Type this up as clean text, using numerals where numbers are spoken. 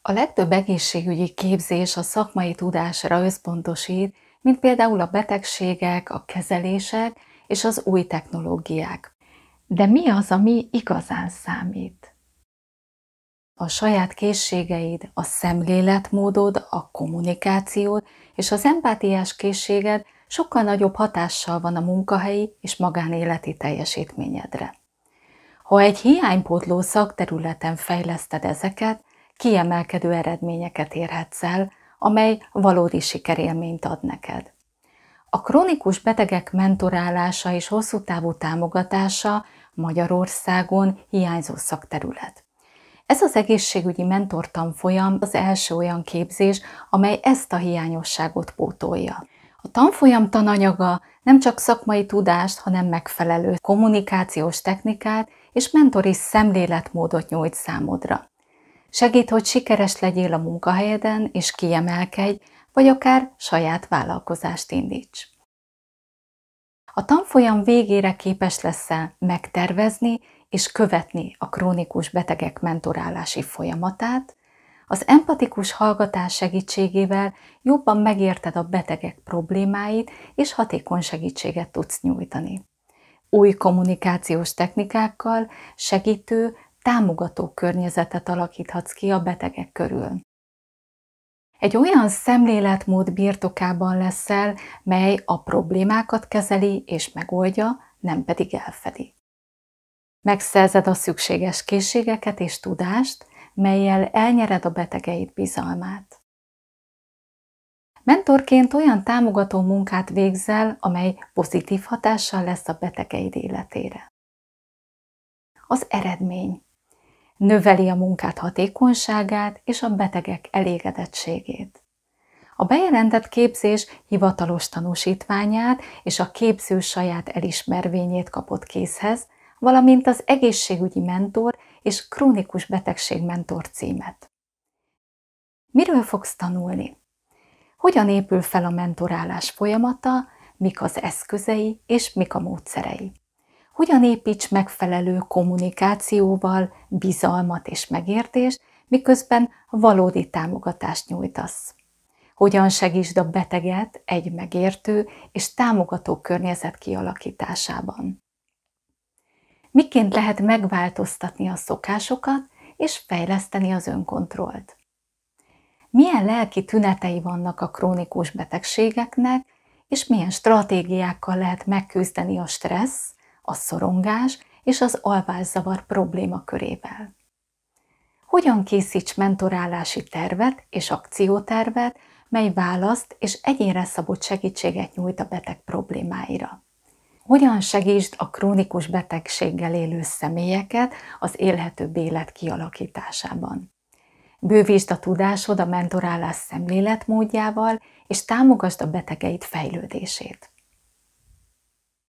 A legtöbb egészségügyi képzés a szakmai tudásra összpontosít, mint például a betegségek, a kezelések és az új technológiák. De mi az, ami igazán számít? A saját készségeid, a szemléletmódod, a kommunikációd és az empátiás készséged sokkal nagyobb hatással van a munkahelyi és magánéleti teljesítményedre. Ha egy hiánypótló szakterületen fejleszted ezeket, kiemelkedő eredményeket érhetsz el, amely valódi sikerélményt ad neked. A krónikus betegek mentorálása és hosszú távú támogatása Magyarországon hiányzó szakterület. Ez az egészségügyi mentortanfolyam az első olyan képzés, amely ezt a hiányosságot pótolja. A tanfolyam tananyaga nem csak szakmai tudást, hanem megfelelő kommunikációs technikát és mentori szemléletmódot nyújt számodra. Segít, hogy sikeres legyél a munkahelyeden és kiemelkedj, vagy akár saját vállalkozást indíts. A tanfolyam végére képes leszel megtervezni és követni a krónikus betegek mentorálási folyamatát, az empatikus hallgatás segítségével jobban megérted a betegek problémáit, és hatékony segítséget tudsz nyújtani. Új kommunikációs technikákkal segítő, támogató környezetet alakíthatsz ki a betegek körül. Egy olyan szemléletmód birtokában leszel, mely a problémákat kezeli és megoldja, nem pedig elfedi. Megszerzed a szükséges készségeket és tudást, mellyel elnyered a betegeid bizalmát. Mentorként olyan támogató munkát végzel, amely pozitív hatással lesz a betegeid életére. Az eredmény növeli a munkát hatékonyságát és a betegek elégedettségét. A bejelentett képzés hivatalos tanúsítványát és a képző saját elismervényét kapott kézhez, valamint az egészségügyi mentor és krónikus betegség mentor címet. Miről fogsz tanulni? Hogyan épül fel a mentorálás folyamata, mik az eszközei és mik a módszerei? Hogyan építs megfelelő kommunikációval bizalmat és megértést, miközben valódi támogatást nyújtasz? Hogyan segítsd a beteget egy megértő és támogató környezet kialakításában? Miként lehet megváltoztatni a szokásokat és fejleszteni az önkontrollt? Milyen lelki tünetei vannak a krónikus betegségeknek, és milyen stratégiákkal lehet megküzdeni a stressz, a szorongás és az alvászavar problémakörével? Hogyan készíts mentorálási tervet és akciótervet, mely választ és egyénre szabott segítséget nyújt a beteg problémáira? Hogyan segítsd a krónikus betegséggel élő személyeket az élhetőbb élet kialakításában? Bővítsd a tudásod a mentorálás szemléletmódjával, és támogasd a betegeid fejlődését.